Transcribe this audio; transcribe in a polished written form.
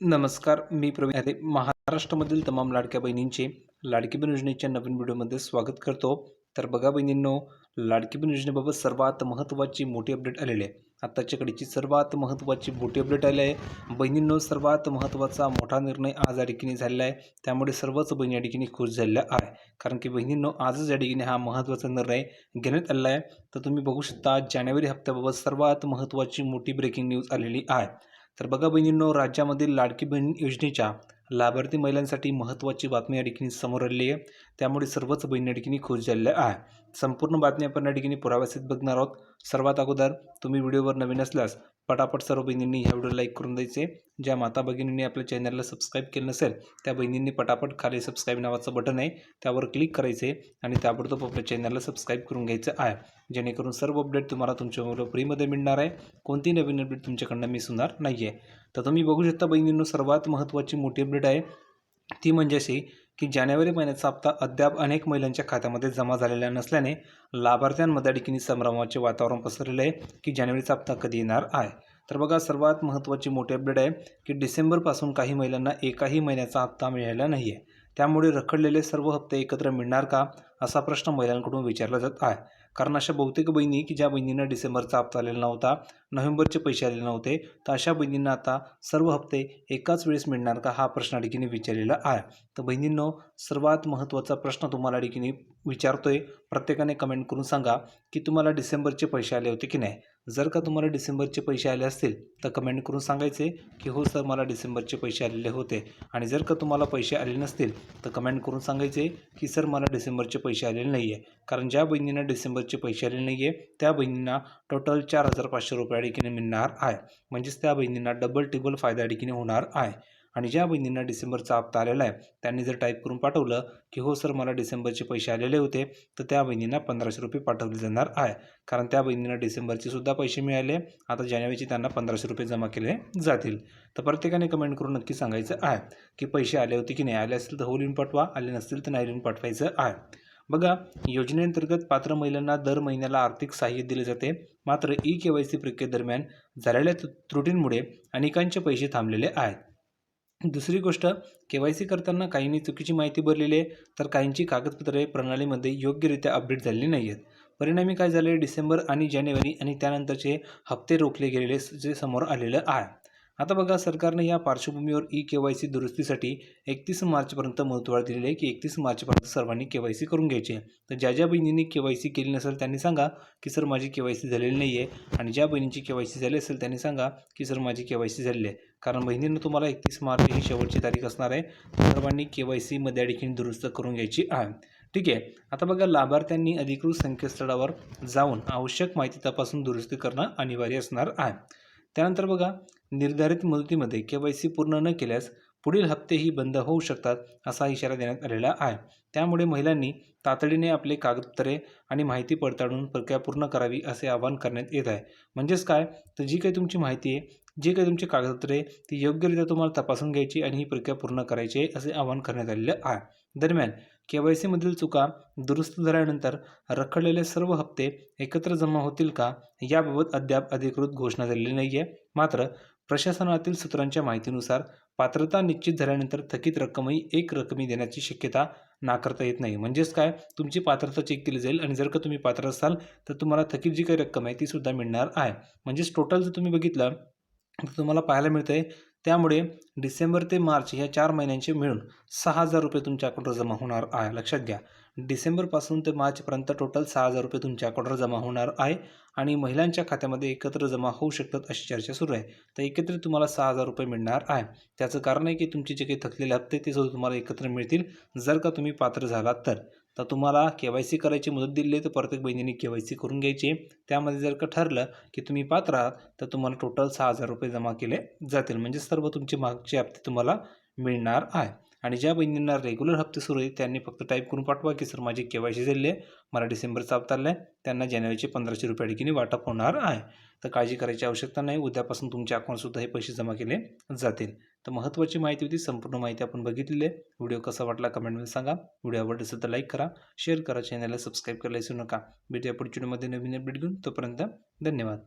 नमस्कार, मी प्रवीण आहे. महाराष्ट्रामधील तमाम लाडक्या बहिणींचे लाडकी बहीण योजनेच्या नवीन व्हिडिओमध्ये स्वागत करतो. तर बघा बहिणींनो, लाडकी बहीण योजनेबाबत सर्वात महत्त्वाची मोठी अपडेट आलेली आहे. आत्ताच्या घडीची सर्वात महत्त्वाची मोठी अपडेट आली आहे. बहिणींनो, सर्वात महत्त्वाचा मोठा निर्णय आज या ठिकाणी झालेला आहे. त्यामुळे सर्वच बहिणी या ठिकाणी खुश झालेल्या आहे. कारण की बहिणींनो, आजच या ठिकाणी हा महत्त्वाचा निर्णय घेण्यात आलेला आहे. तर तुम्ही बघू शकता, जानेवारी हप्त्याबाबत सर्वात महत्त्वाची मोठी ब्रेकिंग न्यूज आलेली आहे. तर बघा बहिणींनो, राज्यामधील लाडकी बहीण योजनेच्या लाभार्थी महिलांसाठी महत्त्वाची बातमी या ठिकाणी समोर आलेली आहे. त्यामुळे सर्वच बहिणी या ठिकाणी खुश झालेल्या आहे. संपूर्ण बातमी आपण या ठिकाणी पुराव्यासहित बघणार आहोत. सर्वात अगोदर तुम्ही व्हिडिओवर नवीन असल्यास पटापट सर्व बहिणींनी ह्या व्हिडिओ लाईक करून द्यायचे. ज्या माता भगिनींनी आपल्या चॅनलला सबस्क्राईब केलं नसेल त्या बहिणींनी पटापट खाली सबस्क्राईब नावाचं बटन आहे त्यावर क्लिक करायचे आणि ताबडतोब आपल्या चॅनलला सबस्क्राईब करून घ्यायचं आहे, जेणेकरून सर्व अपडेट तुम्हाला तुमच्या मोबाईलवर फ्रीमध्ये मिळणार आहे. कोणती नवीन अपडेट तुमच्याकडनं मिस होणार नाही आहे. तर तुम्ही बघू शकता बहिणींनो, सर्वात महत्त्वाची मोठी अपडेट आहे ती म्हणजे अशी की जानेवारी महिन्याचा हप्ता अद्याप अनेक महिलांच्या खात्यामध्ये जमा झालेला नसल्याने लाभार्थ्यांमध्ये ठिकाणी संभ्रमाचे वातावरण पसरलेले आहे की जानेवारीचा हप्ता कधी येणार आहे. तर बघा, सर्वात महत्त्वाची मोठी अपडेट आहे की डिसेंबरपासून काही महिलांना एकाही महिन्याचा हप्ता मिळालेला नाही आहे. त्यामुळे रखडलेले सर्व हप्ते एकत्र मिळणार का, असा प्रश्न महिलांकडून विचारला जात आहे. कारण अशा बहुतेक बहिणी की ज्या बहिणींना डिसेंबरचा हप्ता आलेला नव्हता, नोव्हेंबरचे पैसे आलेले नव्हते, तर अशा बहिणींना आता सर्व हप्ते एकाच वेळेस मिळणार का, हा प्रश्न ठिकाणी विचारलेला आहे. तर बहिणींनो, सर्वात महत्त्वाचा प्रश्न तुम्हाला ठिकाणी विचारतोय. प्रत्येकाने कमेंट करून सांगा की तुम्हाला डिसेंबरचे पैसे आले होते की नाही. जर का तुम्हाला डिसेंबरचे पैसे आले असतील तर कमेंट करून सांगायचे की हो सर, मला डिसेंबरचे पैसे आलेले होते. आणि जर का तुम्हाला पैसे आले नसतील तर कमेंट करून सांगायचे की सर, मला डिसेंबरचे पैसे आलेले नाही आहे. कारण ज्या बहिणींना डिसेंबरचे पैसे आलेले नाही आहे त्या बहिणींना टोटल 4,500 रुपये ठिकाणी मिळणार आहे. म्हणजेच त्या बहिणींना डबल टिबल फायदा ठिकाणी होणार आहे. आणि ज्या बहिणींना डिसेंबरचा हप्ता आलेला आहे त्यांनी जर टाईप करून पाठवलं की हो सर, मला डिसेंबरचे पैसे आलेले होते, तर त्या बहिणींना 1,500 रुपये पाठवले जाणार आहे. कारण त्या बहिणींना डिसेंबरचे सुद्धा पैसे मिळाले, आता जानेवारीचे त्यांना 1,500 रुपये जमा केले जातील. तर प्रत्येकाने कमेंट करून नक्की सांगायचं आहे की पैसे आले होते की नाही. आले असतील तर हो लिहून पाठवा, आले नसतील तर नाही लिहून पाठवायचं आहे. बघा, योजनेअंतर्गत पात्र महिलांना दर महिन्याला आर्थिक सहाय्य दिले जाते. मात्र KYC प्रक्रियेदरम्यान झालेल्या त्रुटींमुळे अनेकांचे पैसे थांबलेले आहेत. दुसरी गोष्ट, KYC करताना काहींनी चुकीची माहिती भरलेली आहे, तर काहींची कागदपत्रे प्रणालीमध्ये योग्यरित्या अपडेट झालेली नाही आहेत. परिणामी काय झाले, डिसेंबर आणि जानेवारी आणि त्यानंतरचे हप्ते रोखले गेलेले जे समोर आलेलं आहे. आता बघा, सरकारने या पार्श्वभूमीवर KYC दुरुस्तीसाठी 31 मार्चपर्यंत मुदतवाढ दिलेली आहे की 31 मार्चपर्यंत सर्वांनी KYC करून घ्यायचे. तर ज्या बहिणींनी KYC केली नसेल त्यांनी सांगा की सर, माझी KYC झालेली नाही आहे. आणि ज्या बहिणींची KYC झाली असेल त्यांनी सांगा की सर, माझी KYC झालेली आहे. कारण बहिणींना तुम्हाला 31 मार्च ही शेवटची तारीख असणार आहे. सर्वांनी KYC मध्ये देखील दुरुस्त करून घ्यायची आहे. ठीक आहे. आता बघा, लाभार्थ्यांनी अधिकृत संकेतस्थळावर जाऊन आवश्यक माहिती तपासून दुरुस्ती करणं अनिवार्य असणार आहे. त्यानंतर बघा, निर्धारित मुदतीमध्ये KYC पूर्ण न केल्यास पुढील हप्तेही बंद होऊ शकतात, असा इशारा देण्यात आलेला आहे. त्यामुळे महिलांनी तातडीने आपले कागदपत्रे आणि माहिती पडताळून प्रक्रिया पूर्ण करावी असे आवाहन करण्यात येत आहे. म्हणजेच काय, तर जी काही तुमची माहिती आहे, जी काही तुमची कागदपत्रे ती योग्यरित्या तुम्हाला तपासून घ्यायची आणि ही प्रक्रिया पूर्ण करायची आहे असे आवाहन करण्यात आलेले आहे. दरम्यान KYC मधील चुका दुरुस्त झाल्यानंतर रखडलेले सर्व हप्ते एकत्र जमा होतील का, याबाबत अद्याप अधिकृत घोषणा झालेली नाही आहे. मात्र प्रशासनातील सूत्रांच्या माहितीनुसार पात्रता निश्चित झाल्यानंतर थकीत रक्कमही एक रकमी देण्याची शक्यता नाकारता येत नाही. म्हणजेच काय, तुमची पात्रता चेक केली जाईल आणि जर का तुम्ही पात्र असाल तर तुम्हाला थकीत जी काही रक्कम आहे ती सुद्धा मिळणार आहे. म्हणजेच टोटल जर तुम्ही बघितलं तर तुम्हाला पाहायला मिळतंय. त्यामुळे डिसेंबर ते मार्च ह्या 4 महिन्यांचे मिळून 6,000 रुपये तुमच्या अकाउंटवर जमा होणार आहे. लक्षात घ्या, डिसेंबरपासून ते मार्चपर्यंत टोटल 6,000 रुपये तुमच्या अकाउंटवर जमा होणार आहे. आणि महिलांच्या खात्यामध्ये एकत्र जमा होऊ शकतात अशी चर्चा सुरू आहे. तर एकत्रित तुम्हाला 6,000 रुपये मिळणार आहे. त्याचं कारण आहे की तुमचे जे काही थकलेले हप्ते ते सुद्धा तुम्हाला एकत्र मिळतील जर का तुम्ही पात्र झालात तर. तर तुम्हाला KYC करायची मुदत दिली आहे तर प्रत्येक बहिणीने KYC करून घ्यायची. त्यामध्ये जर का ठरलं की तुम्ही पात्र आहात तर तुम्हाला टोटल 6,000 रुपये जमा केले जातील. म्हणजे सर्व तुमचे मागचे हप्ते तुम्हाला मिळणार आहे. आणि ज्या बहिणींना रेग्युलर हप्ते सुरू आहेत त्यांनी फक्त टाईप करून पाठवा की सर, माझी KYC झालेली आहे, मला डिसेंबरचा हप्ता आला आहे, त्यांना जानेवारीचे 1,500 रुपये ठिकाणी वाटप होणार आहे. तर काळजी करायची आवश्यकता नाही, उद्यापासून तुमच्या अकाउंटसुद्धा हे पैसे जमा केले जातील. तर महत्त्वाची माहिती होती, संपूर्ण माहिती आपण बघितलेली आहे. व्हिडिओ कसा वाटला कमेंटमध्ये सांगा. व्हिडिओ आवडला असेल तर लाईक करा, शेअर करा, चॅनलला सबस्क्राईब करायला विसरू नका. भेटूया पुढच्या व्हिडिओमध्ये नवीन अपडेट घेऊन. तोपर्यंत धन्यवाद.